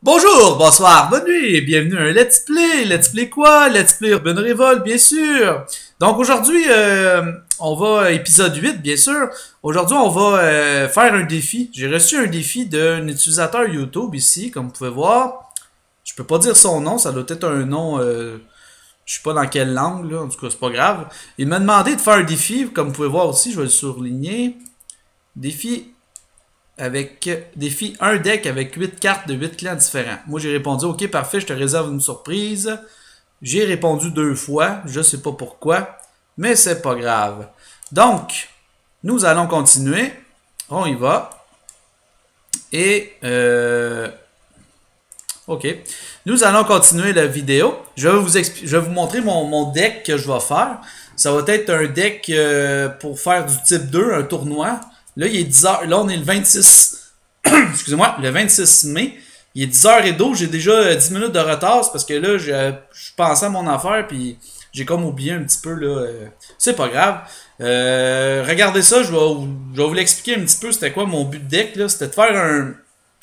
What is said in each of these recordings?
Bonjour, bonsoir, bonne nuit et bienvenue à un Let's Play. Let's Play quoi? Let's Play Urban Revolt, bien sûr. Donc aujourd'hui, on va, épisode 8, bien sûr. Aujourd'hui, on va faire un défi. J'ai reçu un défi d'un utilisateur YouTube ici, comme vous pouvez voir. Je peux pas dire son nom, ça doit être un nom, je sais pas dans quelle langue, là. En tout cas, c'est pas grave. Il m'a demandé de faire un défi, comme vous pouvez voir aussi, je vais le surligner. Défi avec défi un deck avec 8 cartes de 8 clans différents. Moi j'ai répondu ok parfait, je te réserve une surprise. J'ai répondu 2 fois, je sais pas pourquoi, mais c'est pas grave. Donc, nous allons continuer. On y va. Et ok. Nous allons continuer la vidéo. Je vais vous montrer mon deck que je vais faire. Ça va être un deck pour faire du type 2, un tournoi. Là, il est 10h. Là, on est le 26. Excusez-moi, le 26 mai. Il est 10h12. J'ai déjà 10 minutes de retard. C'est parce que là, je pensais à mon affaire. Puis j'ai comme oublié un petit peu. Là. C'est pas grave. Regardez ça. Je vais vous l'expliquer un petit peu. C'était quoi mon but de deck. C'était de faire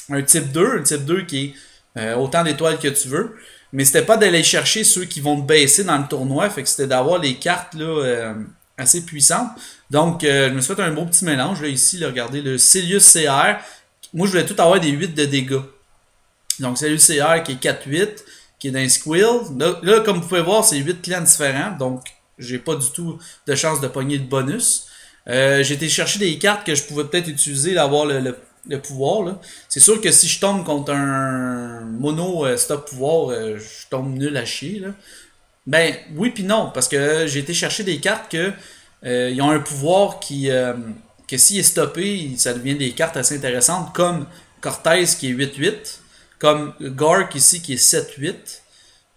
un type 2. Un type 2 qui est autant d'étoiles que tu veux. Mais c'était pas d'aller chercher ceux qui vont te baisser dans le tournoi. Fait que c'était d'avoir les cartes là, assez puissantes. Donc, je me suis fait un beau petit mélange. Là, ici, là, regardez, le Celius CR. Moi, je voulais tout avoir des 8 de dégâts. Donc, Celius CR qui est 4-8, qui est d'un Squill. Là, comme vous pouvez voir, c'est 8 clans différents. Donc, j'ai pas du tout de chance de pogner de bonus. J'ai été chercher des cartes que je pouvais peut-être utiliser, d'avoir le pouvoir. C'est sûr que si je tombe contre un mono stop pouvoir, je tombe nul à chier. Là. Ben, oui puis non, parce que j'ai été chercher des cartes que ils ont un pouvoir que s'il est stoppé, ça devient des cartes assez intéressantes, comme Cortez qui est 8-8, comme Gork ici qui est 7-8,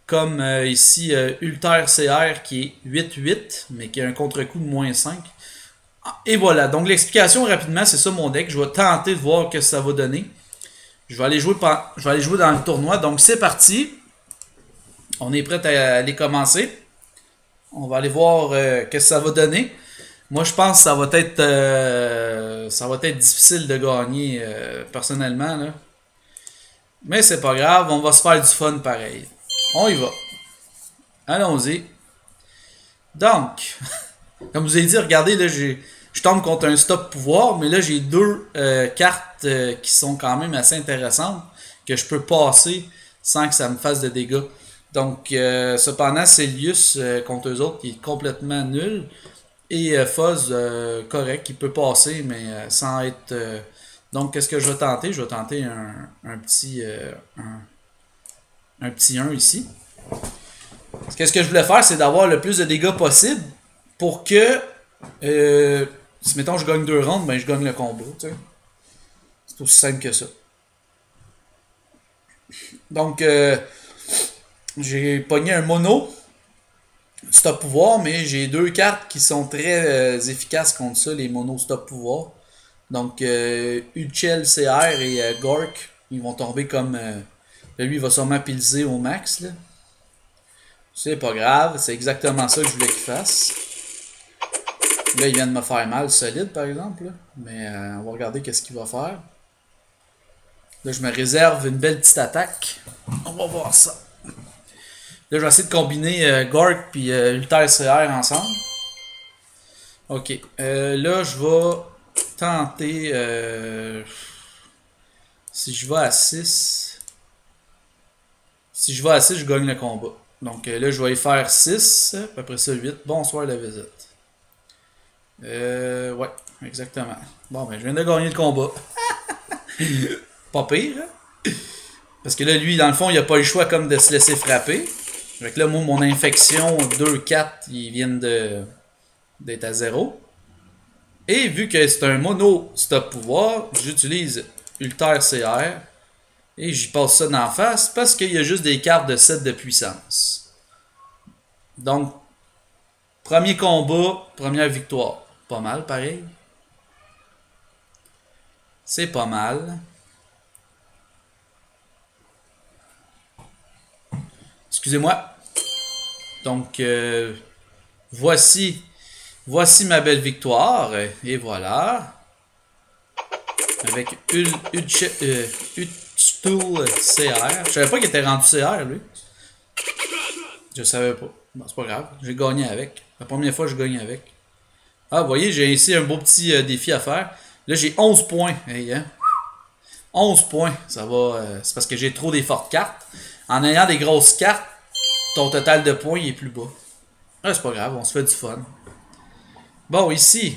comme ici Ulter CR qui est 8-8, mais qui a un contre-coup de -5. Et voilà, donc l'explication rapidement, c'est ça mon deck. Je vais tenter de voir ce que ça va donner. Je vais aller jouer dans le tournoi, donc c'est parti. On est prêt à aller commencer. On va aller voir ce que ça va donner. Moi, je pense que ça va être difficile de gagner personnellement. Là. Mais c'est pas grave, on va se faire du fun pareil. On y va. Allons-y. Donc, comme je vous ai dit, regardez, là, je tombe contre un stop pouvoir, mais là, j'ai deux cartes qui sont quand même assez intéressantes que je peux passer sans que ça me fasse de dégâts. Donc, cependant, Celius contre eux autres, qui est complètement nul. Et Fuzz, correct, il peut passer, mais sans être... Donc, qu'est-ce que je vais tenter? Je vais tenter un petit 1 ici. Qu'est-ce que je voulais faire? C'est d'avoir le plus de dégâts possible pour que... si, mettons, je gagne 2 rounds, ben je gagne le combat. C'est aussi simple que ça. Donc, j'ai pogné un mono stop pouvoir, mais j'ai 2 cartes qui sont très efficaces contre ça, les mono stop pouvoir. Donc, Uchel CR et Gork, ils vont tomber comme... lui, il va sûrement pilser au max. Là. C'est pas grave, c'est exactement ça que je voulais qu'il fasse. Là, il vient de me faire mal solide, par exemple. Là. Mais on va regarder qu'est-ce qu'il va faire. Là, je me réserve une belle petite attaque. On va voir ça. Là, je vais essayer de combiner Gork et Ulter CR ensemble. Ok. Là, je vais tenter... si je vais à 6... Si je vais à 6, je gagne le combat. Donc là, je vais y faire 6. Après ça, 8. Bonsoir la visite. Ouais, exactement. Bon, ben, je viens de gagner le combat. Pas pire, hein? Parce que là, lui, dans le fond, il a pas le choix comme de se laisser frapper. Fait que là, moi, mon infection 2-4, ils viennent d'être à 0. Et vu que c'est un mono stop pouvoir, j'utilise Ulter CR. Et j'y passe ça d'en face parce qu'il y a juste des cartes de 7 de puissance. Donc, premier combat, première victoire. Pas mal, pareil. C'est pas mal. Excusez-moi. Donc, voici ma belle victoire. Et voilà. Avec Stool CR. Je savais pas qu'il était rendu CR, lui. Je savais pas. Bon, c'est pas grave. J'ai gagné avec. La première fois, je gagne avec. Ah, vous voyez, j'ai ici un beau petit défi à faire. Là, j'ai 11 points. Hey, hein? 11 points. Ça va. C'est parce que j'ai trop des fortes cartes. En ayant des grosses cartes, ton total de points il est plus bas. Ah, c'est pas grave, on se fait du fun. Bon, ici,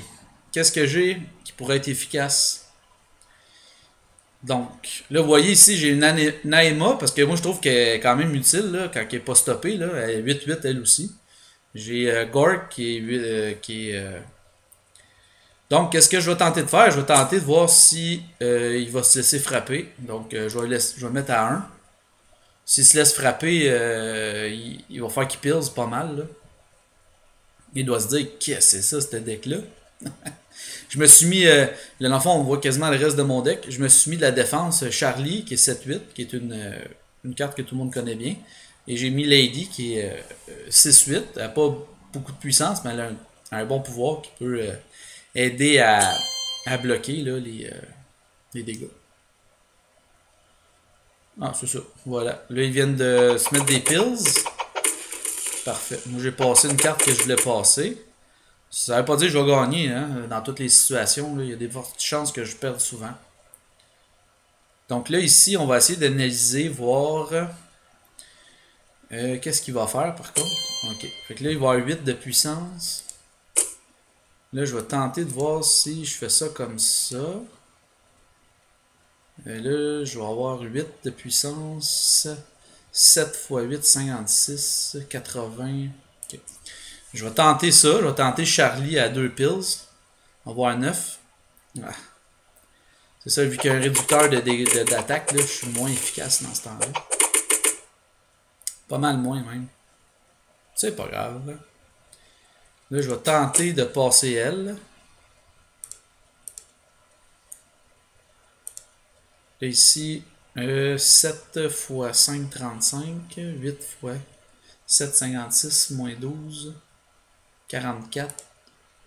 qu'est-ce que j'ai qui pourrait être efficace? Donc, là, vous voyez ici, j'ai une Naema, parce que moi, je trouve qu'elle est quand même utile, là, quand elle n'est pas stoppée, là. Elle est 8-8, elle aussi. J'ai Gork qui est... Donc, qu'est-ce que je vais tenter de faire? Je vais tenter de voir si il va se laisser frapper. Donc, je vais le mettre à 1. S'il se laisse frapper, il va faire qu'il pile pas mal, là. Il doit se dire, qu'est-ce que c'est ça, ce deck-là? Je me suis mis, là, dans le fond, on voit quasiment le reste de mon deck. Je me suis mis de la défense Charlie, qui est 7-8, qui est une carte que tout le monde connaît bien. Et j'ai mis Lady, qui est 6-8. Elle n'a pas beaucoup de puissance, mais elle a un bon pouvoir qui peut aider à bloquer là, les dégâts. Ah, c'est ça. Voilà. Là, ils viennent de se mettre des pills. Parfait. Moi, j'ai passé une carte que je voulais passer. Ça veut pas dire que je vais gagner, hein. Dans toutes les situations, là, il y a des fortes chances que je perde souvent. Donc là, ici, on va essayer d'analyser, voir... qu'est-ce qu'il va faire, par contre? Ok. Fait que là, il va avoir 8 de puissance. Là, je vais tenter de voir si je fais ça comme ça. Et là, je vais avoir 8 de puissance. 7 x 8, 56, 80. Ok. Je vais tenter ça. Je vais tenter Charlie à 2 pills. On va avoir 9. Ah. C'est ça, vu qu'il y a un réducteur d'attaque, je suis moins efficace dans ce temps-là. Pas mal moins, même. C'est pas grave, là. Là, je vais tenter de passer elle. Là, ici, 7 x 5, 35. 8 x 7, 56. Moins 12. 44.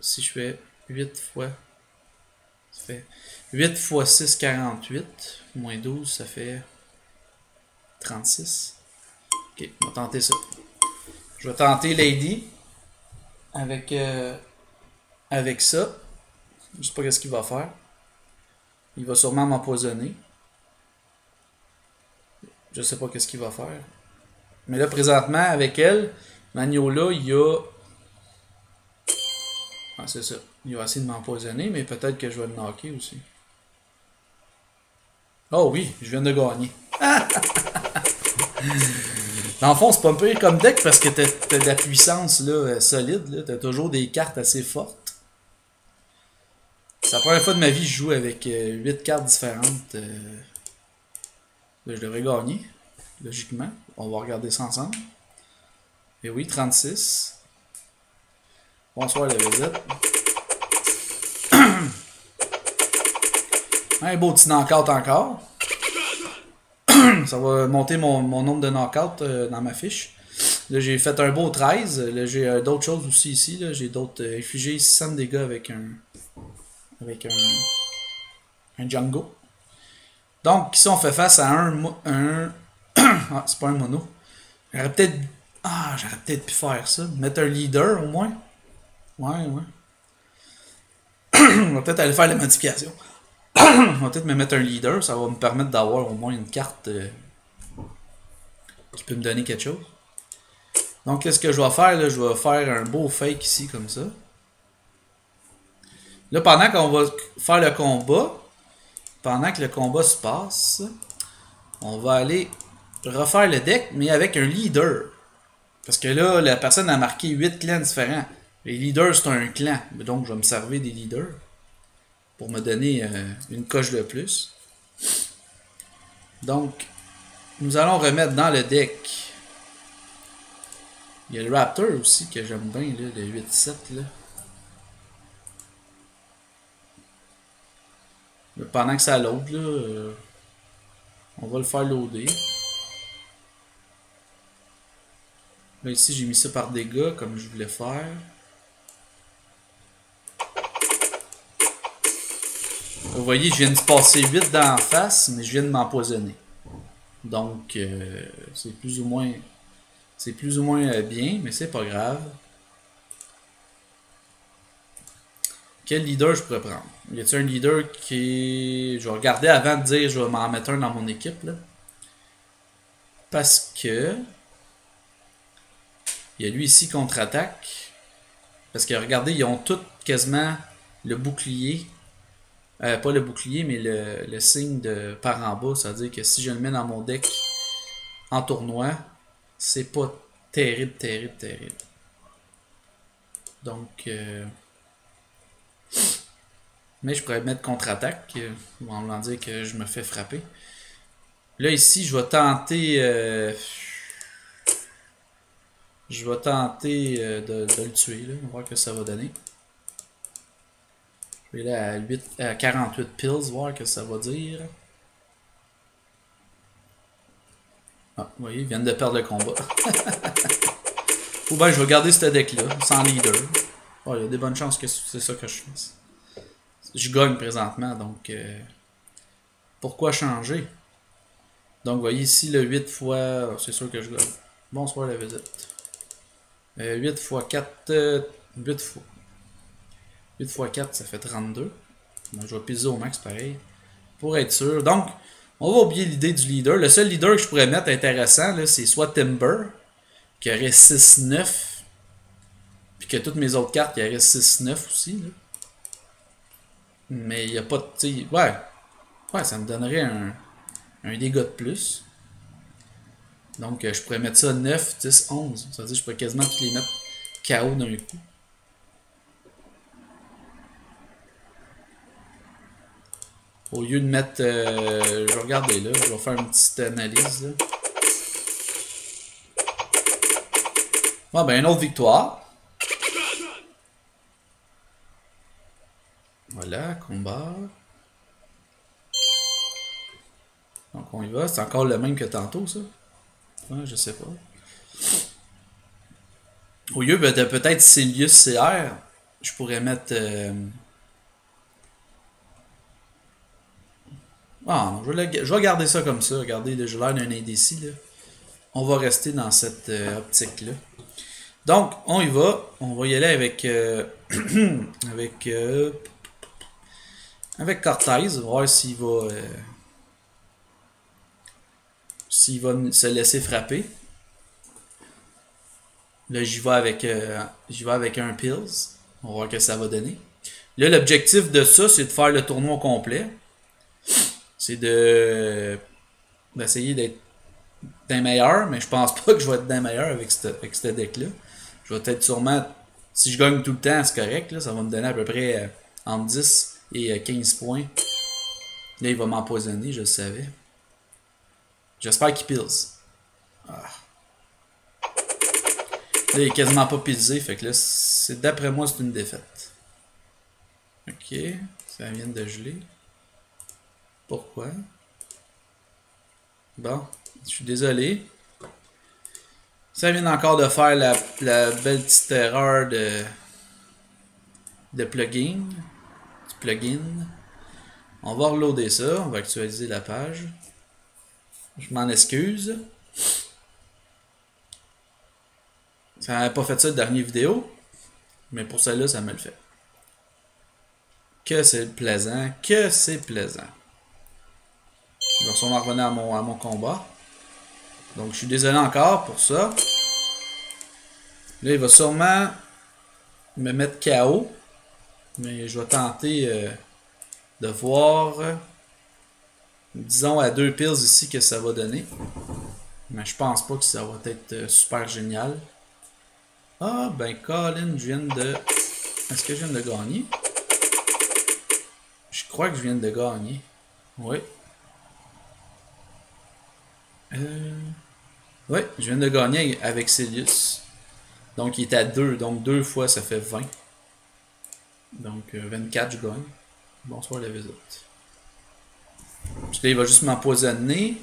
Si je fais 8 fois... Ça fait 8 x 6, 48. Moins 12, ça fait 36. Ok, on va tenter ça. Je vais tenter Lady. Avec ça. Je sais pas ce qu'il va faire. Il va sûrement m'empoisonner. Je sais pas qu'est-ce qu'il va faire. Mais là, présentement, avec elle, Magnola, il a... Ah, c'est ça. Il va essayer de m'empoisonner, mais peut-être que je vais le knocker aussi. Oh oui, je viens de gagner. Dans le fond, c'est pas un peu comme deck parce que t'as de la puissance là, solide. T'as toujours des cartes assez fortes. C'est la première fois de ma vie que je joue avec 8 cartes différentes. Là, je devrais gagner, logiquement. On va regarder ça ensemble. Et oui, 36. Bonsoir la visite. Un beau petit knockout encore. Ça va monter mon nombre de knockouts dans ma fiche. Là, j'ai fait un beau 13. Là, j'ai d'autres choses aussi ici. J'ai d'autres infligé 600 de dégâts avec un Django. Donc, ici, on fait face à un ah, c'est pas un mono. J'aurais peut-être pu faire ça. Mettre un leader au moins. Ouais. On va peut-être aller faire les modifications. On va peut-être me mettre un leader. Ça va me permettre d'avoir au moins une carte qui peut me donner quelque chose. Donc, qu'est-ce que je vais faire? Là, je vais faire un beau fake ici, comme ça. Là, pendant qu'on va faire le combat, pendant que le combat se passe, on va aller refaire le deck, mais avec un leader. Parce que là, la personne a marqué 8 clans différents. Les leaders, c'est un clan. Donc, je vais me servir des leaders pour me donner une coche de plus. Donc, nous allons remettre dans le deck. Il y a le Raptor aussi que j'aime bien, là, le 8-7. Là. Pendant que ça load, là, on va le faire loader. Là, ici, j'ai mis ça par dégâts comme je voulais faire. Vous voyez, je viens de passer 8 dans la face, mais je viens de m'empoisonner. Donc, c'est plus ou moins... C'est plus ou moins bien, mais c'est pas grave. Quel leader je pourrais prendre? Y a-t-il un leader qui... Je vais regarder avant de dire je vais m'en mettre un dans mon équipe, là. Parce que... Il y a lui ici contre-attaque. Parce que regardez, ils ont tous quasiment le bouclier. Pas le bouclier, mais le signe de par en bas. C'est-à-dire que si je le mets dans mon deck en tournoi, c'est pas terrible, terrible, terrible. Donc... mais je pourrais mettre contre-attaque. En voulant dire que je me fais frapper. Là, ici, je vais tenter... je vais tenter de le tuer. Là. On va voir que ça va donner. Je vais aller à 48 pills, voir que ça va dire. Ah, vous voyez, ils viennent de perdre le combat. Ou bien je vais garder ce deck-là, sans leader. Oh, il y a des bonnes chances que c'est ça que je fasse. Je gagne présentement, donc... pourquoi changer? Donc, vous voyez ici, le 8 fois... C'est sûr que je gagne. Bonsoir la visite. 8 fois 4... 8 fois... 8 fois 4, ça fait 32. Donc, je vais piser au max pareil. Pour être sûr. Donc, on va oublier l'idée du leader. Le seul leader que je pourrais mettre intéressant, c'est soit Timber, qui aurait 6-9. Puis que toutes mes autres cartes, il y aurait 6-9 aussi. Là. Mais il n'y a pas de... Ouais, ça me donnerait un dégât de plus. Donc, je pourrais mettre ça 9, 10, 11. Ça veut dire que je pourrais quasiment tous les mettre KO d'un coup. Au lieu de mettre... je vais regarder là, je vais faire une petite analyse. Là. Ah ben, une autre victoire. Voilà, combat. Donc on y va, c'est encore le même que tantôt ça. Ouais, je sais pas. Au lieu de peut-être Celius CR, je pourrais mettre... Ah non, je vais garder ça comme ça. Regardez, j'ai l'air d'un indécis là. On va rester dans cette optique-là. Donc, on y va. On va y aller avec... avec Cortez. Voir s'il va... s'il va se laisser frapper. Là, j'y vais avec un Pills. On va voir que ça va donner. Là, l'objectif de ça, c'est de faire le tournoi au complet. C'est d'essayer d'être d'un meilleur, mais je pense pas que je vais être d'un meilleur avec ce deck-là. Je vais peut-être sûrement, si je gagne tout le temps, c'est correct, là, ça va me donner à peu près entre 10 et 15 points. Là, il va m'empoisonner, je le savais. J'espère qu'il pils. Ah. Là, il est quasiment pas pilsé, fait que là, d'après moi, c'est une défaite. Ok, ça vient de geler. Pourquoi? Bon, je suis désolé. Ça vient encore de faire la belle petite erreur de plugin. Du plugin. On va reloader ça. On va actualiser la page. Je m'en excuse. Ça n'avait pas fait ça la dernière vidéo. Mais pour celle-là, ça me le fait. Que c'est plaisant. Que c'est plaisant. Donc, on va revenir à mon combat. Donc, je suis désolé encore pour ça. Là, il va sûrement me mettre KO. Mais je vais tenter de voir, disons, à 2 pills ici que ça va donner. Mais je pense pas que ça va être super génial. Ah, ben, Colin, je viens de... Est-ce que je viens de gagner? Je crois que je viens de gagner. Oui. Oui, je viens de gagner avec Celius. Donc, il est à 2. Donc, 2 fois, ça fait 20. Donc, 24, je gagne. Bonsoir la visite. Puis là, il va juste m'empoisonner.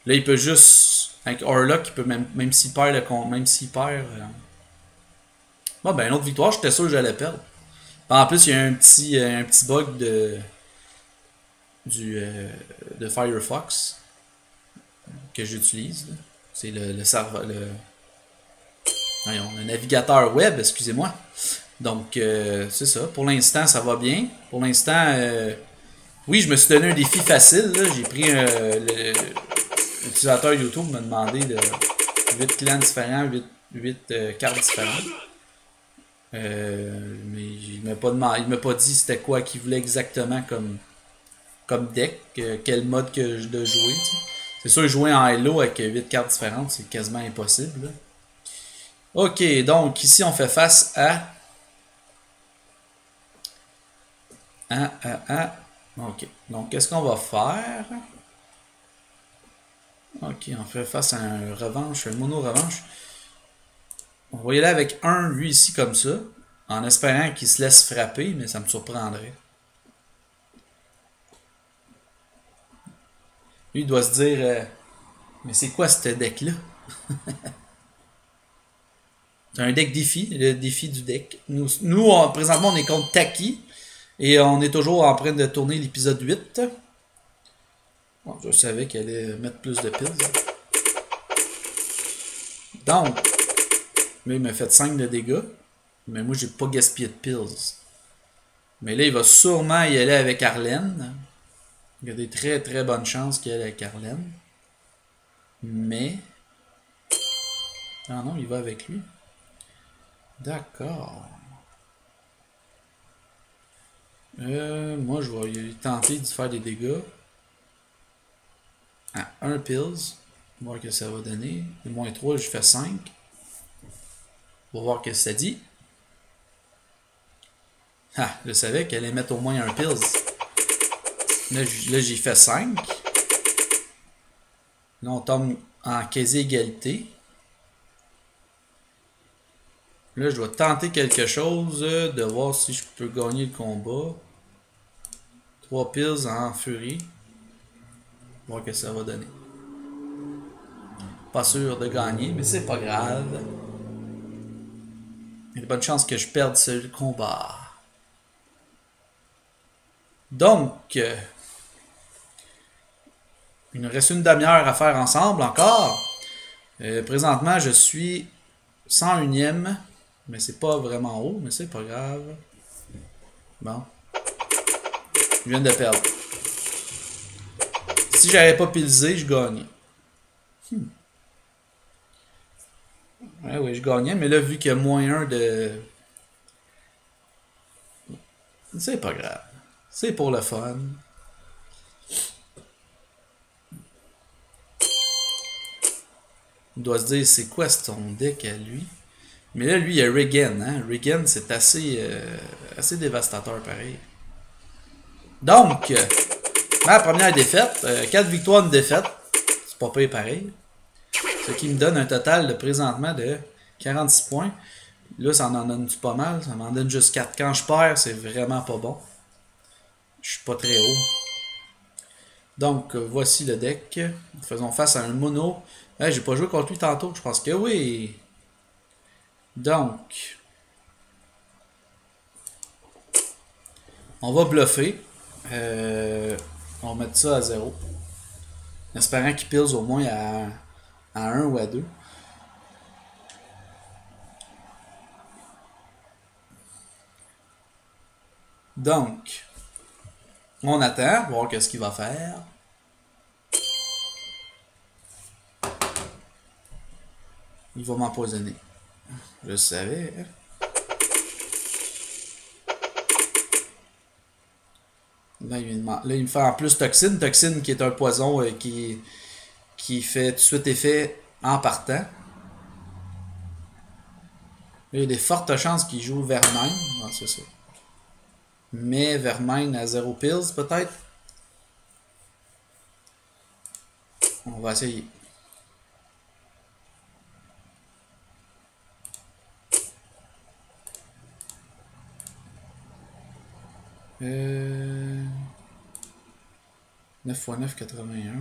Là, il peut juste... Avec Orlock, il peut même s'il perd le compte, même s'il perd... Bon, ben, une autre victoire, j'étais sûr que j'allais perdre. En plus, il y a un petit bug de Firefox. que j'utilise. C'est le serveur, voyons, le navigateur web, excusez-moi. Donc, c'est ça. Pour l'instant, ça va bien. Pour l'instant, oui, je me suis donné un défi facile. J'ai pris l'utilisateur YouTube m'a demandé de 8 clans différents, 8 cartes différentes. Mais il m'a pas dit c'était quoi qu'il voulait exactement comme deck, quel mode de jouer. T'sais. C'est sûr, jouer en Hello avec 8 cartes différentes, c'est quasiment impossible. Là. Ok, donc ici on fait face à... Ok, donc qu'est-ce qu'on va faire? Ok, on fait face à un revanche, un mono-revanche. On va y aller avec lui ici comme ça, en espérant qu'il se laisse frapper, mais ça me surprendrait. Lui, il doit se dire, mais c'est quoi ce deck-là? C'est un deck défi, le défi du deck. Nous présentement, on est contre Taki, et on est toujours en train de tourner l'épisode 8. Bon, je savais qu'elle allait mettre plus de piles. Donc, là, il m'a fait 5 de dégâts. Mais moi, j'ai pas gaspillé de pills. Mais là, il va sûrement y aller avec Arlene. Il y a des très très bonnes chances qu'il y aille avec Arlene. Mais... Ah non, il va avec lui. D'accord. Moi, je vais tenter de faire des dégâts. À 1 pills. Voir que ça va donner. Et moins 3, je fais 5. On va voir ce que ça dit. Ah, je savais qu'elle allait mettre au moins un pills. Là j'ai fait 5. Là, on tombe en quasi-égalité. Là, je dois tenter quelque chose de voir si je peux gagner le combat. 3 pills en furie. Voir que ça va donner. Pas sûr de gagner, mais c'est pas grave. Il y a de bonnes chances que je perde ce combat. Donc, il nous reste une demi-heure à faire ensemble encore. Présentement, je suis 101e, mais c'est pas vraiment haut, mais c'est pas grave. Bon. Je viens de perdre. Si j'avais pas pilsé, je gagnais. Ouais, oui, je gagnais, mais là, vu qu'il y a moins 1 de... C'est pas grave. C'est pour le fun. Il doit se dire, c'est quoi son deck à lui? Mais là, lui, il y a Regan. Hein? Regan, c'est assez dévastateur, pareil. Donc, ma première défaite. 4 victoires, une défaite. C'est pas pire pareil. Ce qui me donne un total de présentement de 46 points. Là, ça en donne pas mal. Ça m'en donne juste 4. Quand je perds, c'est vraiment pas bon. Je suis pas très haut. Donc, voici le deck. Faisons face à un mono. J'ai pas joué contre lui tantôt. Je pense que oui. Donc, on va bluffer. On va mettre ça à 0. En espérant qu'il pile au moins à 1 ou à 2. Donc, on attend, voir qu'est-ce qu'il va faire. Il va m'empoisonner. Je le savais. Là, il me fait en plus toxine. Toxine qui est un poison qui fait tout de suite effet en partant. Là, il y a des fortes chances qu'il joue Vermine. Non, c'est ça. Mais Vermine à 0 pills, peut-être. On va essayer. Euh... 9 x 9, 81.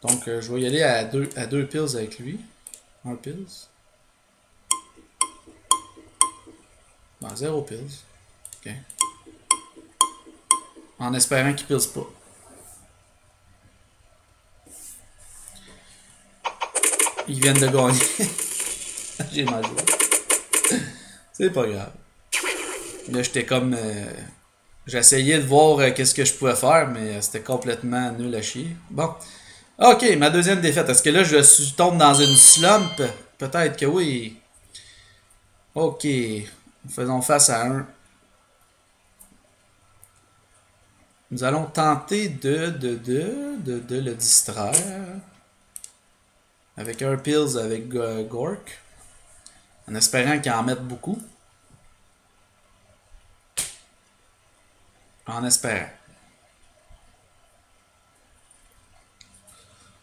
Donc, je vais y aller à 2 pills avec lui. 1 pills. Non, 0 pills. Ok. En espérant qu'il pille pas. Ils viennent de gagner. J'ai mal joué. C'est pas grave. Là, j'étais comme... j'essayais de voir qu'est-ce que je pouvais faire, mais c'était complètement nul à chier. Bon. Ok, ma deuxième défaite. Est-ce que là, tombe dans une slump? Peut-être que oui. Ok. Faisons face à un. Nous allons tenter de le distraire. Avec un Pills avec Gork. En espérant qu'il en mette beaucoup. En espérant.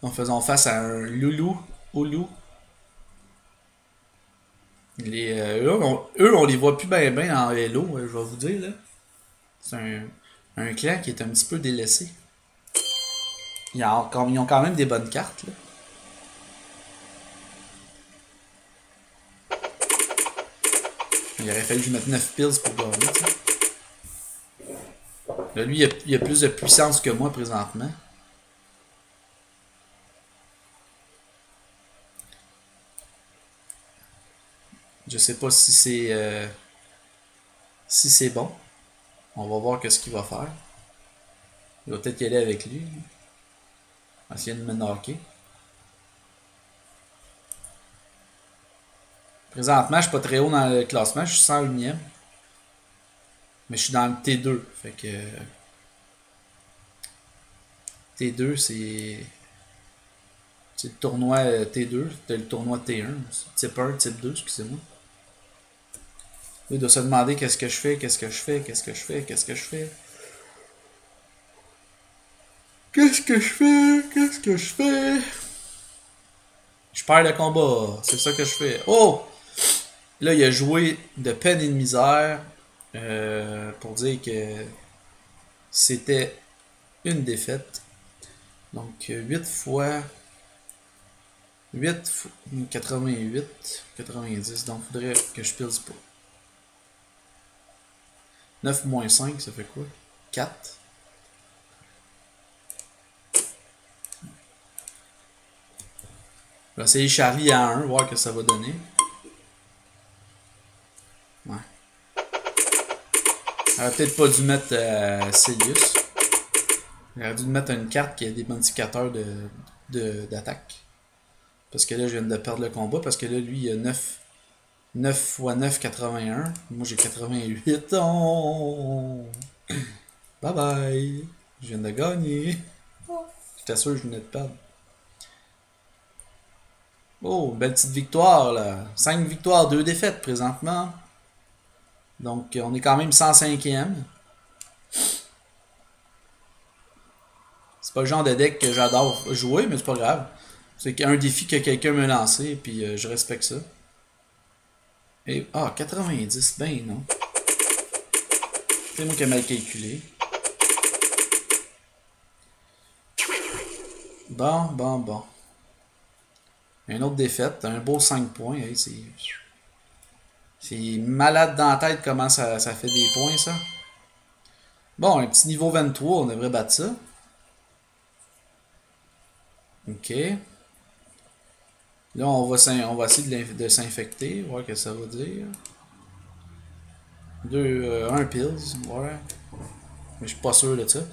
En faisant face à un Loulou. Oulou. Eux, on les voit plus bien en Hello, je vais vous dire. Là. C'est un clan qui est un petit peu délaissé. Ils ont quand même des bonnes cartes. Là. Il aurait fallu que je mette 9 pills pour gagner. T'sais. Là, lui, il a plus de puissance que moi présentement. Je sais pas si c'est bon. On va voir qu'est-ce qu'il va faire. Il va peut-être y aller avec lui. On va essayer de me knocker. Présentement, je suis pas très haut dans le classement. Je suis 101e. Mais je suis dans le T2. Fait que... T2, c'est le tournoi T2. C'était le tournoi T1. Type 1, type 2, excusez-moi. Il doit se demander qu'est-ce que je fais, qu'est-ce que je fais, qu'est-ce que je fais, qu'est-ce que je fais. Qu'est-ce que je fais, qu'est-ce que je fais. Je perds le combat, c'est ça que je fais. Oh! Là, il a joué de peine et de misère pour dire que c'était une défaite. Donc, 8 fois 8 fois 88, 90. Donc, il faudrait que je pile pas. 9 moins 5, ça fait quoi? 4. Je vais essayer Charlie à 1, voir que ça va donner. Ouais. J'aurais peut-être pas dû mettre Celius. J'aurais dû mettre une carte qui a des modificateurs d'attaque. Parce que là, je viens de perdre le combat. Parce que là, lui, il a 9 x 9, 81. Moi, j'ai 88. Oh! Bye bye! Je viens de gagner. J'étais sûr que je venais de perdre. Oh, belle petite victoire là. 5 victoires, 2 défaites présentement. Donc, on est quand même 105e. C'est pas le genre de deck que j'adore jouer, mais c'est pas grave. C'est un défi que quelqu'un m'a lancé, et puis je respecte ça. Et, 90, ben non. C'est moi qui ai mal calculé. Bon. Une autre défaite, un beau 5 points. Hey, c'est malade dans la tête comment ça fait des points, ça. Bon, un petit niveau 23, on devrait battre ça. Ok. Là, on va essayer de s'infecter, voir ce que ça va dire. Un pills, ouais. Mais je suis pas sûr de ça. Vous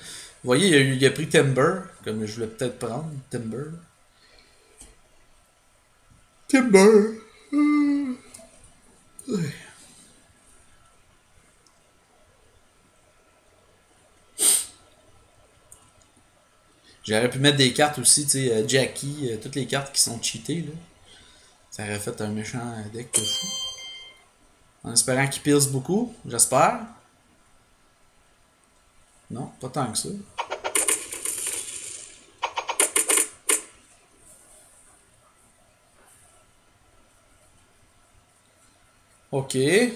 voyez, il a pris Timber, comme je voulais peut-être prendre. Timber. J'aurais pu mettre des cartes aussi, tu sais, Jackie, toutes les cartes qui sont cheatées, là. Ça aurait fait un méchant deck de fou. En espérant qu'il pile beaucoup, j'espère. Non, pas tant que ça. Ok. C'est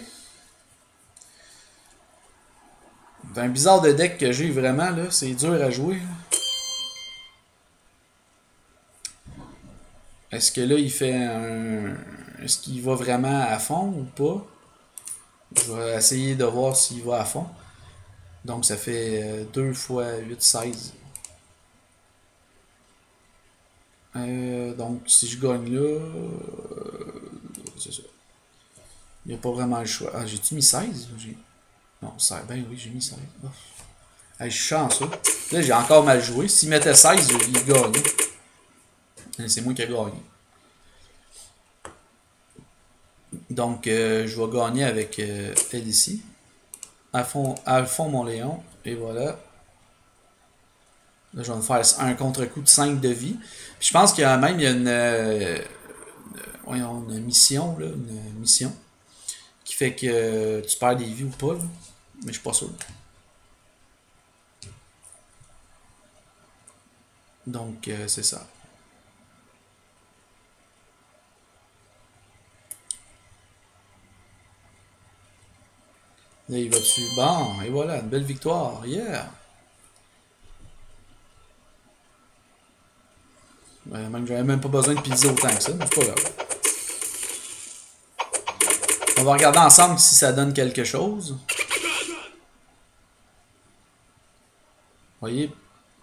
un bizarre de deck que j'ai vraiment, là. C'est dur à jouer. Est-ce que là, il fait un... Est-ce qu'il va vraiment à fond ou pas? Je vais essayer de voir s'il va à fond. Donc, ça fait 2 fois 8, 16. Donc, si je gagne là, c'est ça. Il n'y a pas vraiment le choix. Ah, j'ai-tu mis 16? Non, 16. Ben oui, j'ai mis 16. Oh. Hey, je suis chanceux. Là, j'ai encore mal joué. S'il mettait 16, il gagnait. C'est moi qui ai gagné. Donc, je vais gagner avec elle ici. Alphon Montléon. Et voilà. Là, je vais me faire un contre-coup de 5 de vie. Puis je pense qu'il y a même une mission, là, une mission qui fait que tu perds des vies ou pas. Là. Mais je suis pas sûr. Donc, c'est ça. Là, il va dessus. Bon, et voilà, une belle victoire. Yeah! Même, j'avais même pas besoin de pizza autant que ça, mais c'est pas grave. On va regarder ensemble si ça donne quelque chose. Vous voyez,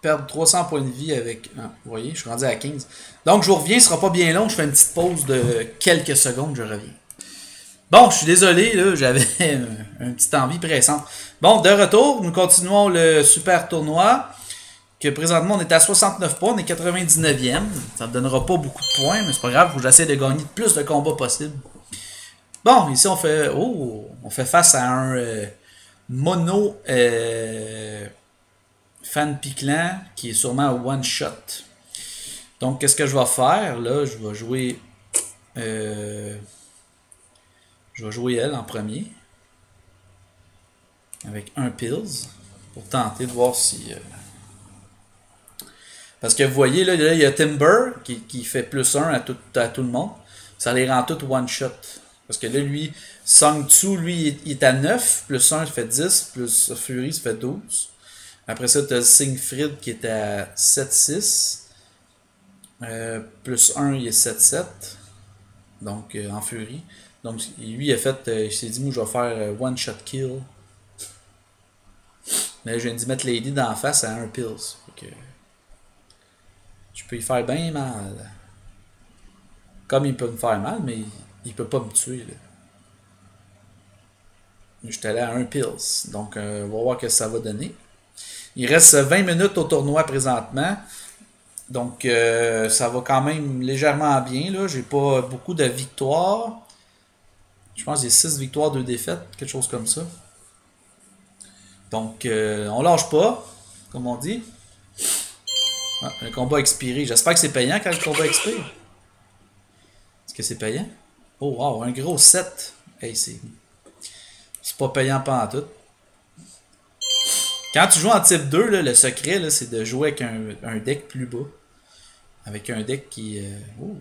perdre 300 points de vie avec... Ah, vous voyez, je suis rendu à 15. Donc, je vous reviens, ce sera pas bien long. Je fais une petite pause de quelques secondes, je reviens. Bon, je suis désolé, là, j'avais une petite envie pressante. Bon, de retour, nous continuons le super tournoi. Que présentement, on est à 69 points, on est 99e. Ça ne donnera pas beaucoup de points, mais c'est pas grave, faut que j'essaie de gagner le plus de combats possible. Bon, ici, on fait face à un mono fan piquant qui est sûrement un one shot. Donc, qu'est-ce que je vais faire là? Je vais jouer elle en premier avec un pills pour tenter de voir si parce que vous voyez là il y a Timber qui fait plus 1 à tout le monde. Ça les rend tout one shot. Parce que là, lui, Song Tzu, lui, il est à 9, plus 1, ça fait 10, plus Fury, ça fait 12. Après ça, tu as Siegfried qui est à 7-6. Plus 1, il est 7-7. Donc, en Fury. Donc, lui, il a fait, il s'est dit, moi, je vais faire one shot kill. Mais là, je viens de mettre Lady d'en face à un pills. Donc, je peux y faire bien mal. Comme il peut me faire mal, mais il peut pas me tuer. Là. J'étais allé à un pills. Donc, on va voir ce que ça va donner. Il reste 20 minutes au tournoi présentement. Donc, ça va quand même légèrement bien. Là. J'ai pas beaucoup de victoires. Je pense que j'ai 6 victoires, 2 défaites. Quelque chose comme ça. Donc, on lâche pas, comme on dit. Ah, un combat expiré. J'espère que c'est payant quand le combat expire. Est-ce que c'est payant? Oh, wow, un gros 7. Hey, c'est pas payant pas en tout. Quand tu joues en type 2, là, le secret, là, c'est de jouer avec un deck plus bas. Avec un deck qui... Vous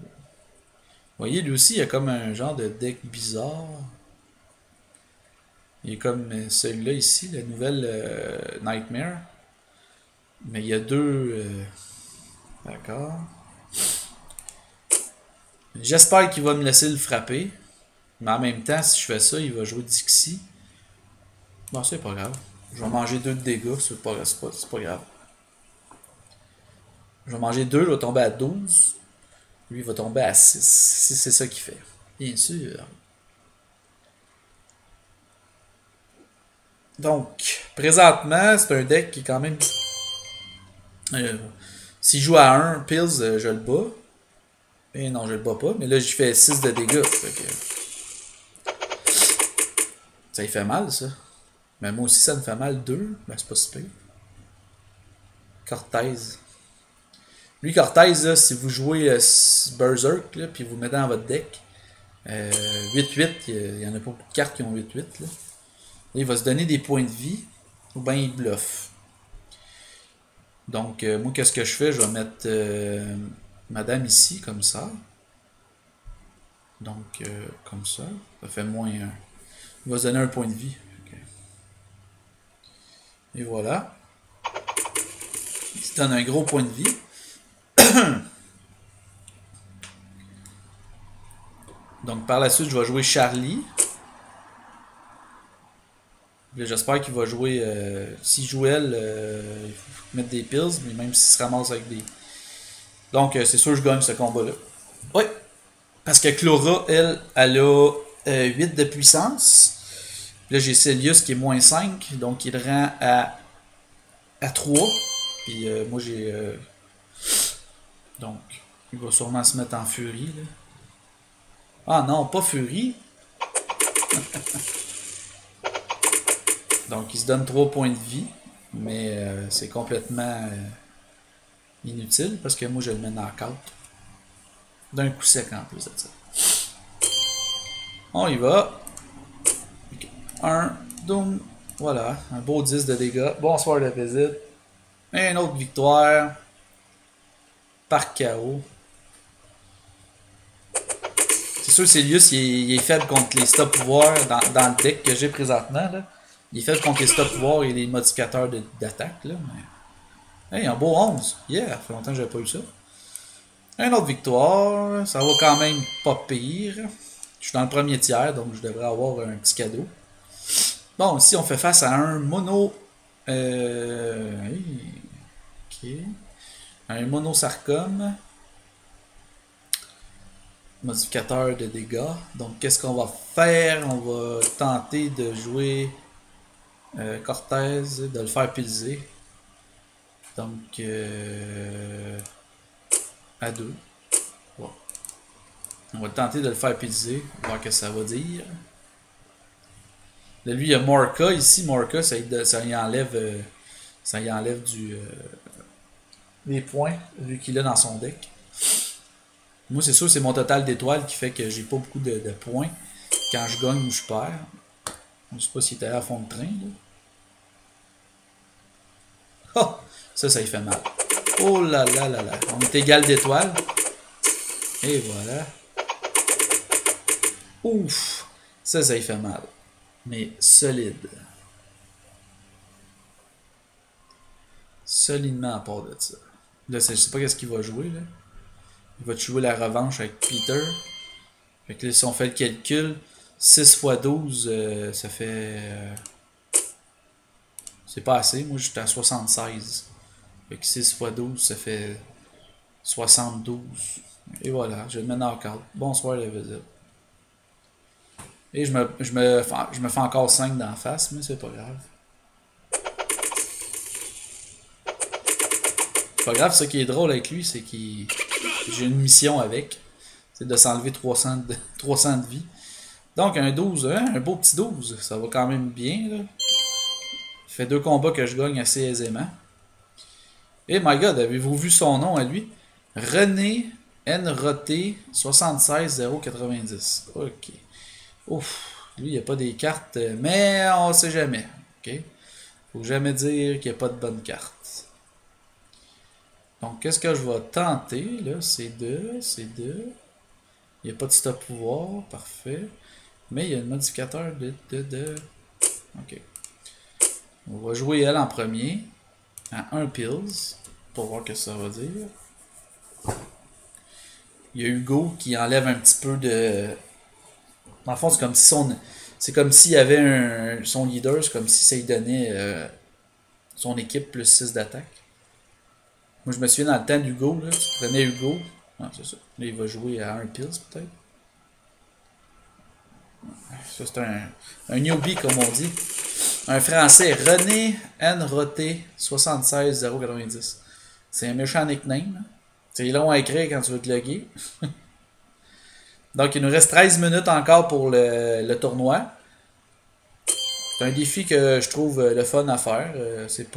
voyez, lui aussi, il a comme un genre de deck bizarre. Il est comme celui-là ici, la nouvelle Nightmare. Mais il y a deux... D'accord. J'espère qu'il va me laisser le frapper. Mais en même temps, si je fais ça, il va jouer Dixie. Bon, c'est pas grave. Je vais manger 2 de dégâts, c'est pas grave. Je vais manger 2, je vais tomber à 12. Lui, il va tomber à 6. Si c'est ça qu'il fait. Bien sûr. Donc, présentement, c'est un deck qui est quand même... S'il joue à 1, Pills, je le bats. Et non, je le bats pas. Mais là, j'y fais 6 de dégâts. Fait que... Ça y fait mal, ça. Mais moi aussi, ça me fait mal 2. Ben, c'est pas si pire. Cortez. Lui, Cortez, là, si vous jouez Berserk, puis vous le mettez dans votre deck, 8-8, il y en a pas beaucoup de cartes qui ont 8-8. Là. Il va se donner des points de vie, ou bien il bluffe. Donc, moi, qu'est-ce que je fais? Je vais mettre Madame ici, comme ça. Donc, comme ça. Ça fait moins 1. Il va se donner un point de vie. Okay. Et voilà. Il se donne un gros point de vie. Donc, par la suite, je vais jouer Charlie. J'espère qu'il va jouer... s'il joue elle, il faut mettre des pills, mais même s'il se ramasse avec Donc, c'est sûr que je gagne ce combat-là. Oui, parce que Chlora, elle a 8 de puissance. Là, j'ai Celius qui est moins 5, donc il rend à 3. Puis moi, j'ai... donc, il va sûrement se mettre en furie. Là. Ah non, pas furie. Donc, il se donne 3 points de vie. Mais c'est complètement inutile parce que moi, je le mets dans la carte. D'un coup sec en plus de ça. On y va. 1, doum. Voilà, un beau 10 de dégâts. Bonsoir la visite. Et une autre victoire. Par KO. C'est sûr, Celius, il est faible contre les stop pouvoirs dans le deck que j'ai présentement. Là. Il est faible contre les stop pouvoirs et les modificateurs d'attaque. Mais... Hey, un beau 11. Yeah, ça fait longtemps que j'avais pas eu ça. Une autre victoire. Ça va quand même pas pire. Je suis dans le premier tiers, donc je devrais avoir un petit cadeau. Bon, ici, on fait face à un mono... ok. Un monosarcome. Modificateur de dégâts. Donc, qu'est-ce qu'on va faire? On va tenter de jouer Cortez, de le faire pulser. Donc, à 2. Ouais. On va tenter de le faire pulser, voir ce que ça va dire. Là, lui, il y a Morka ici. Morka, ça y enlève, des points, vu qu'il a dans son deck. Moi, c'est sûr, c'est mon total d'étoiles qui fait que j'ai pas beaucoup de points quand je gagne ou je perds. Je sais pas s'il était à fond de train. Là. Oh! Ça y fait mal. Oh là là là là. On est égal d'étoiles. Et voilà. Ouf! Ça y fait mal. Mais solide. Solidement à part de ça. Là, je sais pas qu'est-ce qu'il va jouer. Là. Il va jouer la revanche avec Peter. Fait que là, si on fait le calcul, 6 x 12, ça fait... c'est pas assez. Moi, j'étais à 76. Fait que 6 x 12, ça fait 72. Et voilà, je le mets dans la carte. Bonsoir la visite. Et je me fais encore 5 d'en face, mais c'est pas grave. C'est pas grave, ce qui est drôle avec lui, c'est que j'ai une mission avec. C'est de s'enlever 300 de vie. Donc un 12, hein, un beau petit 12, ça va quand même bien. Là. Il fait 2 combats que je gagne assez aisément. Et my god, avez-vous vu son nom à lui? René Nroté 76090. Ok. Ouf, lui, il n'y a pas des cartes, mais on sait jamais. Ok. Faut jamais dire qu'il n'y a pas de bonnes cartes. Donc, qu'est-ce que je vais tenter? Là, c'est 2. Il n'y a pas de stop pouvoir, parfait. Mais il y a un modificateur de... Ok. On va jouer elle en premier. À 1 pills. Pour voir ce que ça va dire. Il y a Hugo qui enlève un petit peu de... Dans le fond, c'est comme si c'est comme s'il y avait son leader, c'est comme si ça lui donnait son équipe plus 6 d'attaque. Moi, je me souviens dans le temps d'Hugo, là, tu prenais Hugo. Ah, c'est ça. Là, il va jouer à 1 pills, peut-être. Ça, c'est un newbie, comme on dit. Un français, René Nroté 76090. C'est un méchant nickname. C'est long à écrire quand tu veux te loguer. Donc, il nous reste 13 minutes encore pour le tournoi. C'est un défi que je trouve le fun à faire. C'est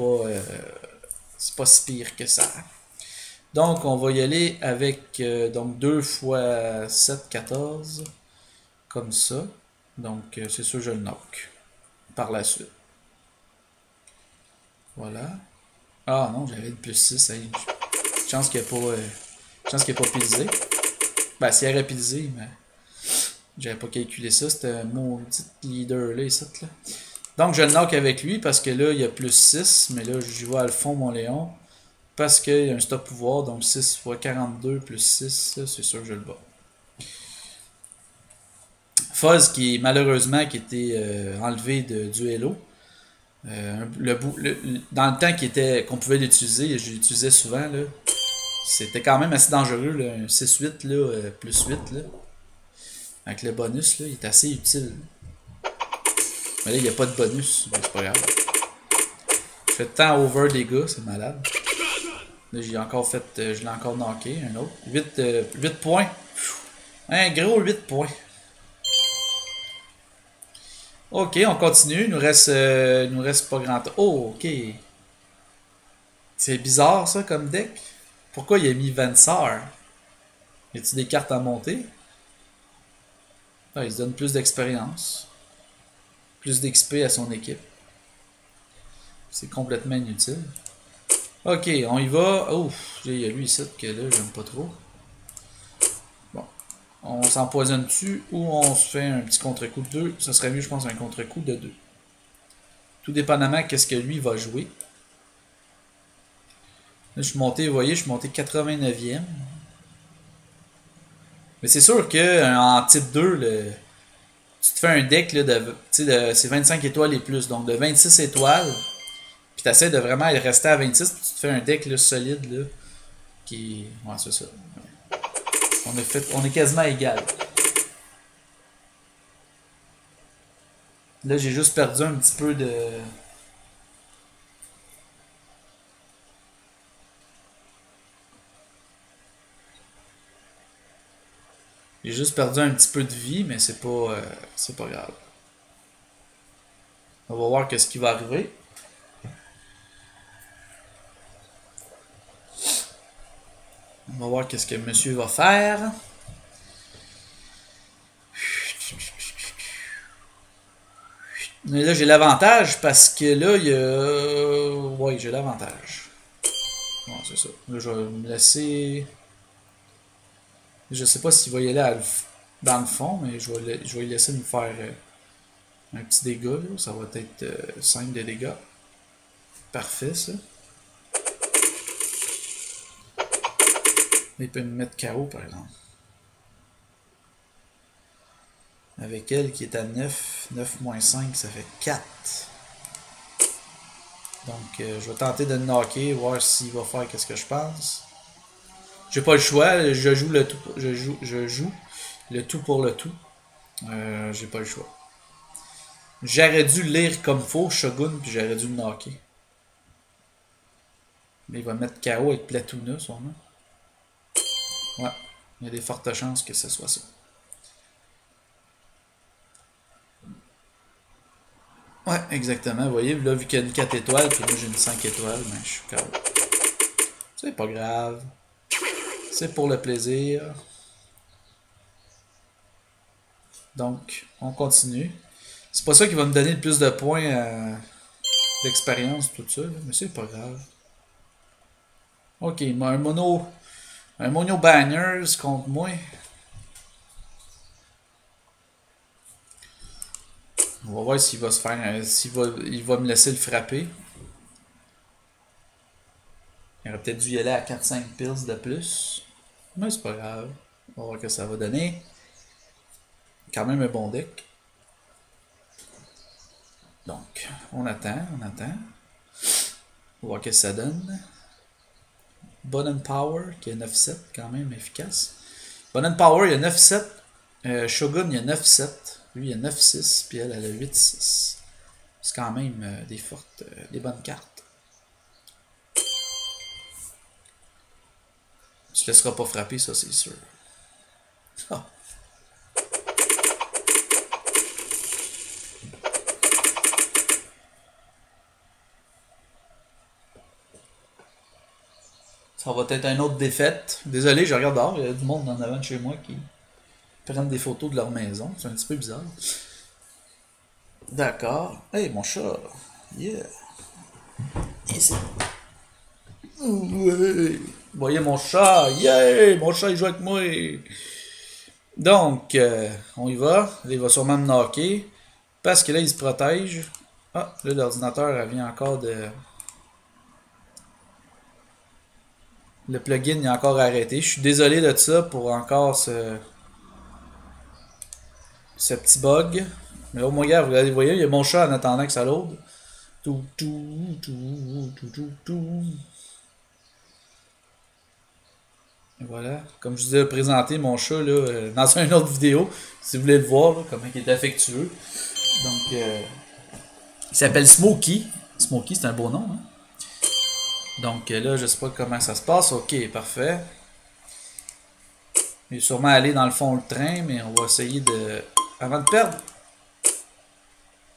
pas si pire que ça. Donc, on va y aller avec donc 2 x 7, 14. Comme ça. Donc, c'est sûr que je le knock. Par la suite. Voilà. Ah non, j'avais le plus 6. Chance qu'il n'y a pas pilsé. Ben, s'il aurait pilsé, mais j'avais pas calculé ça. C'était mon petit leader là, ici, là. Donc, je le knock avec lui parce que là, il y a plus 6. Mais là, je vais à le fond, mon Léon. Parce qu'il y a un stop pouvoir. Donc, 6 x 42 plus 6, c'est sûr que je le bats. Fuzz, qui malheureusement qui était enlevé du Hello. Dans le temps qu'on pouvait l'utiliser, je l'utilisais souvent. Là. C'était quand même assez dangereux, là, un 6-8, là, plus 8, là. Avec le bonus, là, il est assez utile. Mais là, il n'y a pas de bonus, mais c'est pas grave. Je fais tant over des gars, c'est malade. Là, j'ai encore fait, je l'ai encore knocké, un autre. 8 points. Un gros 8 points. Ok, on continue. Il nous reste pas grand temps. Oh, ok. C'est bizarre ça comme deck. Pourquoi il a mis Vensar? Y a-t-il des cartes à monter? Ah, il se donne plus d'expérience. Plus d'XP à son équipe. C'est complètement inutile. Ok, on y va. Ouf, il y a lui ici que là, j'aime pas trop. Bon. On s'empoisonne dessus ou on se fait un petit contre-coup de 2. Ça serait mieux, je pense, un contre-coup de 2. Tout dépendamment qu'est-ce que lui va jouer. Là, je suis monté, vous voyez, je suis monté 89e. Mais c'est sûr que en type 2, tu te fais un deck là, c'est 25 étoiles et plus. Donc de 26 étoiles. Puis tu essaies de vraiment rester à 26. Puis tu te fais un deck là, solide. Là, qui. Ouais, c'est ça. On est quasiment égal. Là, j'ai juste perdu un petit peu de. J'ai juste perdu un petit peu de vie, mais c'est pas grave. On va voir qu'est-ce qui va arriver. On va voir qu'est-ce que monsieur va faire. Et là, j'ai l'avantage parce que là, il y a. Ouais, j'ai l'avantage. Bon, c'est ça. Là, je vais me laisser. Je sais pas s'il va y aller dans le fond, mais je vais lui laisser me faire un petit dégât. Là. Ça va être 5 de dégâts. Parfait, ça. Il peut me mettre KO, par exemple. Avec elle qui est à 9. 9 moins 5, ça fait 4. Donc, je vais tenter de le knocker, voir s'il va faire qu'est-ce que je pense. J'ai pas le choix, je joue le tout, je joue le tout pour le tout. J'ai pas le choix. J'aurais dû lire comme faut Shogun, puis j'aurais dû le knocker. Mais il va mettre KO avec Platuna, sûrement. Ouais, il y a des fortes chances que ce soit ça. Ouais, exactement. Vous voyez, là, vu qu'il y a une 4 étoiles, puis moi j'ai une 5 étoiles, ben je suis KO. C'est pas grave. C'est pour le plaisir. Donc, on continue. C'est pas ça qui va me donner le plus de points d'expérience, tout ça, là, mais c'est pas grave. Ok, un mono banners contre moi. On va voir s'il va se faire, il va me laisser le frapper. Il aurait peut-être dû y aller à 4-5 pills de plus. Mais c'est pas grave. On va voir ce que ça va donner. Quand même un bon deck. Donc, on attend. On va voir ce que ça donne. Button Power qui est 9-7, quand même efficace. Button Power, il y a 9-7. Shogun, il y a 9-7. Lui, il y a 9-6. Puis elle a 8-6. C'est quand même des bonnes cartes. Tu te laisseras pas frapper, ça, c'est sûr. Oh. Ça va être une autre défaite. Désolé, je regarde dehors, il y a du monde en avant de chez moi qui prennent des photos de leur maison. C'est un petit peu bizarre. D'accord. Hey, mon chat. Yeah. Ici. Ouais. Vous voyez mon chat. Yeah. Mon chat, il joue avec moi. Donc, on y va. Là, il va sûrement me knocker. Parce que là, il se protège. Ah, là, l'ordinateur, elle vient encore de... Le plugin est encore arrêté. Je suis désolé de ça pour encore ce petit bug. Mais au moins, vous voyez, il y a mon chat en attendant que ça load. Tout, tout, tout, tout, tout, tout. Et voilà. Comme je vous ai présenté mon chat là, dans une autre vidéo, si vous voulez le voir, là, comment il est affectueux. Donc, il s'appelle Smokey. Smokey, c'est un beau nom. Hein? Donc là, je sais pas comment ça se passe. Ok, parfait. Il est sûrement allé dans le fond du train, mais on va essayer de... Avant de perdre...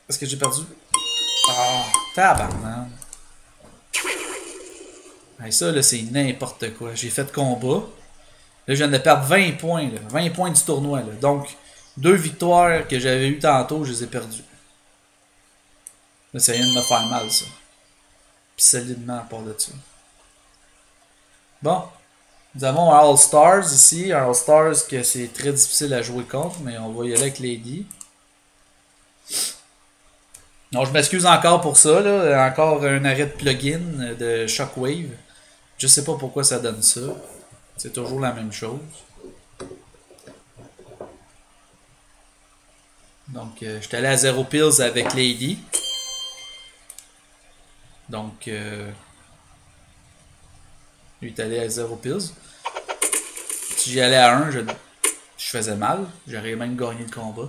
Est-ce que j'ai perdu? Ah, tabarnak. Et ça, là, c'est n'importe quoi. J'ai fait combat. Là, je viens de perdre 20 points. Là. 20 points du tournoi. Là. Donc, 2 victoires que j'avais eues tantôt, je les ai perdues. Là, ça vient de me faire mal, ça. Puis solidement à part de ça. Bon. Nous avons un All-Stars ici. Un All-Stars que c'est très difficile à jouer contre, mais on va y aller avec Lady. Non, je m'excuse encore pour ça. Là. Encore un arrêt de plugin de Shockwave. Je sais pas pourquoi ça donne ça. C'est toujours la même chose. Donc, j'étais allé à 0 pills avec Lady. Donc, lui est allé à 0 pills. Si j'y allais à 1, je faisais mal. J'aurais même gagné le combat.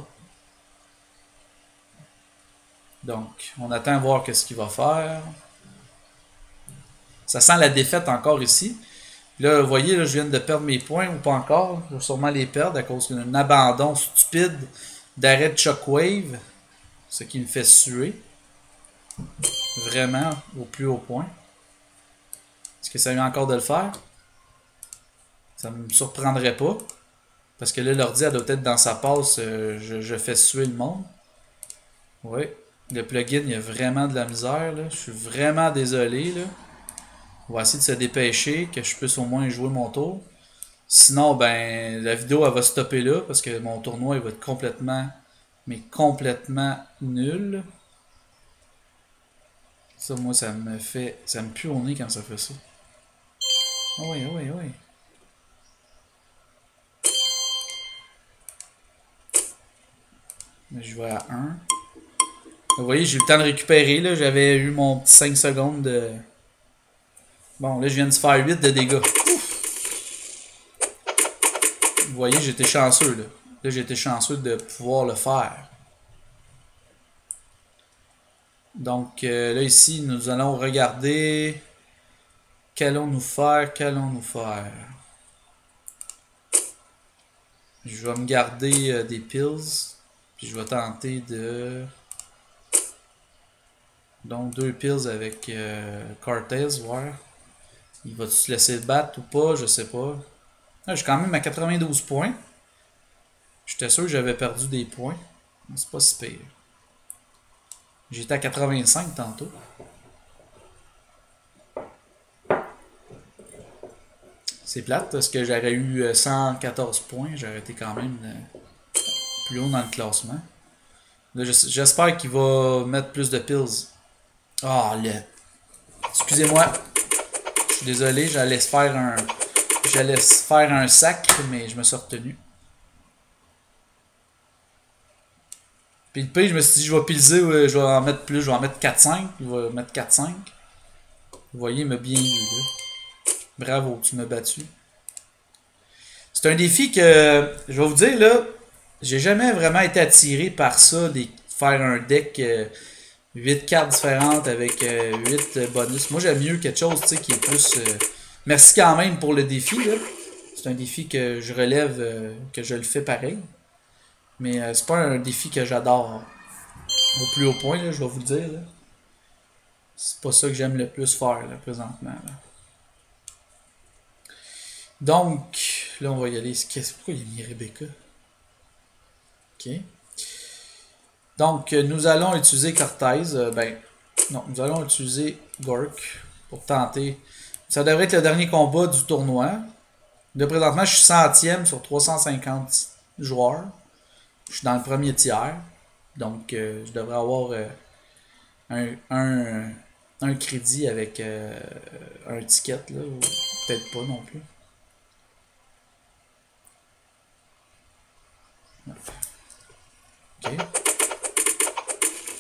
Donc, on attend à voir qu'est-ce qu'il va faire. Ça sent la défaite encore ici. Là, vous voyez, là, je viens de perdre mes points ou pas encore. Je vais sûrement les perdre à cause d'un abandon stupide d'arrêt de Shockwave. Ce qui me fait suer. Vraiment, au plus haut point. Est-ce que ça vient encore de le faire? Ça me surprendrait pas. Parce que là, l'ordi, elle doit être dans sa passe. Je fais suer le monde. Oui. Le plugin, il y a vraiment de la misère. Là. Je suis vraiment désolé. Là. On va essayer de se dépêcher, que je puisse au moins jouer mon tour. Sinon, ben, la vidéo, elle va stopper là, parce que mon tournoi, il va être complètement, mais complètement nul. Ça, moi, ça me pue au nez quand ça fait ça. Ah oui, ah oui, ah oui. Je vais à 1. Vous voyez, j'ai eu le temps de récupérer, là. J'avais eu mon petit 5 secondes de... Bon, là, je viens de se faire 8 de dégâts. Vous voyez, j'étais chanceux, là. Là, j'étais chanceux de pouvoir le faire. Donc, là, ici, nous allons regarder... Qu'allons-nous faire? Qu'allons-nous faire? Je vais me garder des pills. Puis je vais tenter de... Donc, 2 pills avec Cortez, voir. Il va se laisser battre ou pas? Je sais pas. Ah, je suis quand même à 92 points. J'étais sûr que j'avais perdu des points. Mais c'est pas si pire. J'étais à 85 tantôt. C'est plate parce que j'aurais eu 114 points. J'aurais été quand même plus haut dans le classement. Là, j'espère qu'il va mettre plus de pills. Ah, là. Excusez-moi. Je suis désolé, j'allais faire un sacre, mais je me suis retenu. Puis le pire, je me suis dit, je vais pilser, je vais en mettre plus, je vais en mettre 4-5. Je vais mettre 4-5. Vous voyez, il m'a bien eu, là. Bravo, tu m'as battu. C'est un défi que, je vais vous dire, là, j'ai jamais vraiment été attiré par ça, faire un deck 8 cartes différentes avec 8 bonus. Moi, j'aime mieux quelque chose, tu sais, qui est plus... Merci quand même pour le défi, là. C'est un défi que je relève, que je le fais pareil. Mais c'est pas un défi que j'adore au plus haut point, là, je vais vous le dire. Là. C'est pas ça que j'aime le plus faire là, présentement. Là. Donc, là, on va y aller. Pourquoi il a mis Rebecca? Ok. Donc, nous allons utiliser Cortez. Non, nous allons utiliser Gork pour tenter. Ça devrait être le dernier combat du tournoi. Là, présentement, je suis 100e sur 350 joueurs. Je suis dans le premier tiers. Donc, je devrais avoir un crédit avec un ticket. Là, ou peut-être pas non plus. Ok.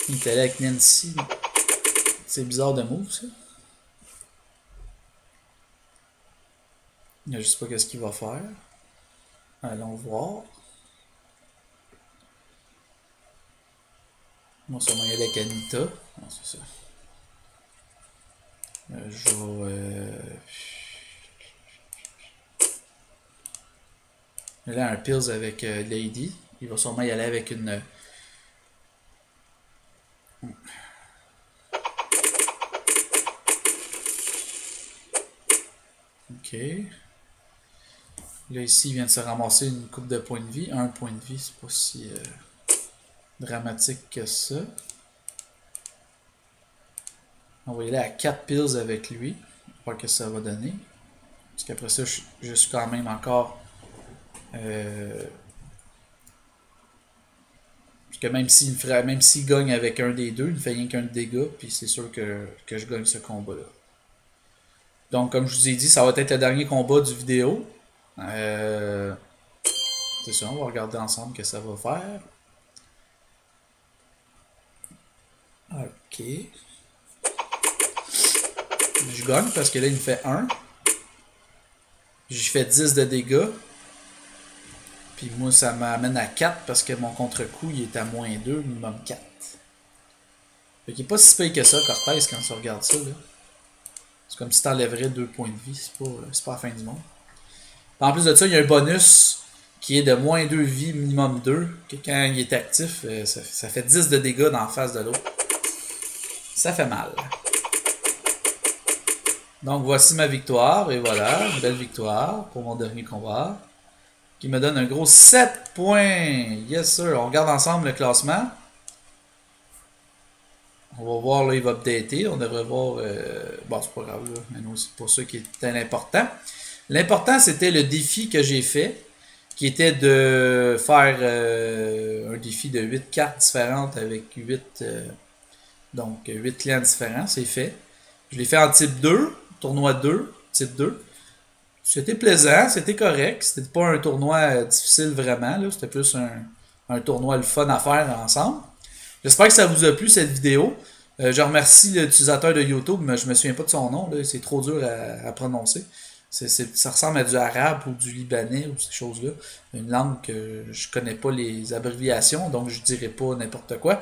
Il est allé avec Nancy. C'est bizarre de move, ça. Je sais pas qu'est-ce qu'il va faire. Allons voir. On va sûrement y aller avec Anita. Non, c'est ça. Je vais... Là, un Pills avec Lady. Il va sûrement y aller avec une... Ok. Là, ici, il vient de se ramasser une coupe de points de vie. Un point de vie, c'est pas si dramatique que ça. On va y aller à 4 pills avec lui. On va voir que ça va donner. Parce qu'après ça, je suis quand même encore... parce que même s'il gagne avec un des deux, il ne fait rien qu'un de dégâts. Puis c'est sûr que je gagne ce combat-là. Donc, comme je vous ai dit, ça va être le dernier combat du vidéo. C'est ça, on va regarder ensemble ce que ça va faire. Ok. Je gagne parce que là, il me fait 1. J'ai fait 10 de dégâts. Puis moi, ça m'amène à 4 parce que mon contre-coup, il est à moins 2, minimum 4. Fait qu'il n'est pas si payé que ça, Cortez, quand tu regardes ça. C'est comme si tu enlèverais 2 points de vie. C'est pas la fin du monde. En plus de ça, il y a un bonus qui est de moins 2 vie, minimum 2. Que quand il est actif, ça fait 10 de dégâts dans la face de l'autre. Ça fait mal. Donc voici ma victoire. Et voilà, une belle victoire pour mon dernier combat. Qui me donne un gros 7 points. Yes sir. On regarde ensemble le classement. On va voir, là, il va updater. On devrait voir... bon, c'est pas grave, là. Mais non, c'est pas ça qui était l'important. L'important, c'était le défi que j'ai fait, qui était de faire un défi de 8 cartes différentes avec 8 clans différents. C'est fait. Je l'ai fait en type 2, tournoi 2, type 2. C'était plaisant, c'était correct. C'était pas un tournoi difficile vraiment. C'était plus un tournoi le fun à faire ensemble. J'espère que ça vous a plu cette vidéo. Je remercie l'utilisateur de YouTube, mais je me souviens pas de son nom. C'est trop dur à prononcer. Ça ressemble à du arabe ou du libanais ou ces choses-là. Une langue que je connais pas les abréviations, donc je dirais pas n'importe quoi.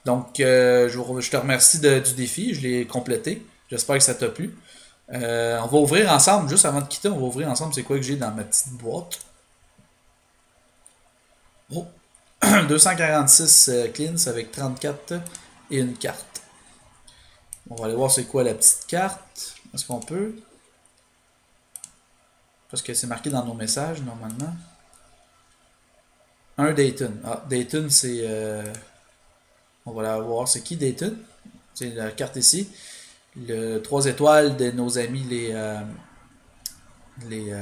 Donc je te remercie du défi, je l'ai complété. J'espère que ça t'a plu. On va ouvrir ensemble, juste avant de quitter, on va ouvrir ensemble c'est quoi que j'ai dans ma petite boîte. Oh! 246 cleans avec 34 et une carte. On va aller voir c'est quoi la petite carte. Est-ce qu'on peut? Parce que c'est marqué dans nos messages normalement. Un Dayton. Ah, Dayton c'est... on va la voir. C'est qui Dayton? C'est la carte ici. Le 3 étoiles de nos amis les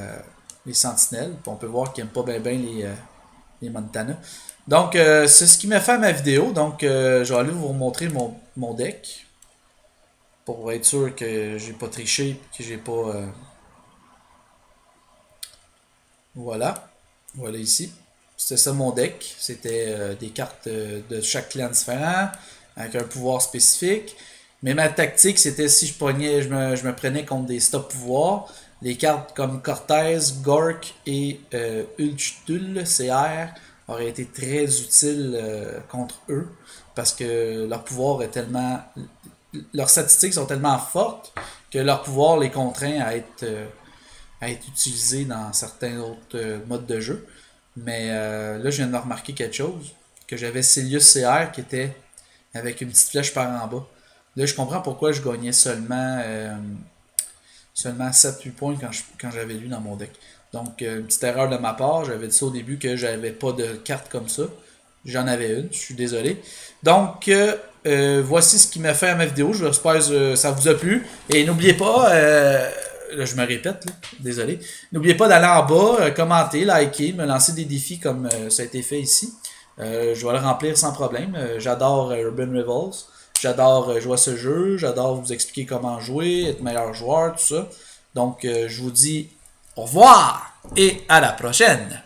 sentinelles. Puis on peut voir qu'ils n'aiment pas bien les Montana. Donc, c'est ce qui m'a fait à ma vidéo. Donc, je vais aller vous montrer mon deck. Pour être sûr que j'ai pas triché. Que j'ai pas... Voilà. Voilà ici. C'était ça mon deck. C'était des cartes de chaque clan différent. Avec un pouvoir spécifique. Mais ma tactique, c'était si je me prenais contre des stop pouvoirs. Les cartes comme Cortez, Gork et Ulchtul, CR, auraient été très utiles contre eux. Parce que leur pouvoir est tellement... Leurs statistiques sont tellement fortes que leur pouvoir les contraint à être utilisés dans certains autres modes de jeu. Mais là, je viens de remarquer quelque chose. Que j'avais Celius CR qui était avec une petite flèche par en bas. Là, je comprends pourquoi je gagnais seulement 7-8 points quand j'avais lu dans mon deck. Donc, une petite erreur de ma part. J'avais dit ça au début que j'avais pas de carte comme ça. J'en avais une, je suis désolé. Donc, voici ce qui m'a fait à ma vidéo. J'espère que ça vous a plu. Et n'oubliez pas, là, je me répète, là, désolé. N'oubliez pas d'aller en bas, commenter, liker, me lancer des défis comme ça a été fait ici. Je vais le remplir sans problème. J'adore Urban Rivals. J'adore jouer à ce jeu. J'adore vous expliquer comment jouer, être meilleur joueur, tout ça. Donc, je vous dis au revoir et à la prochaine.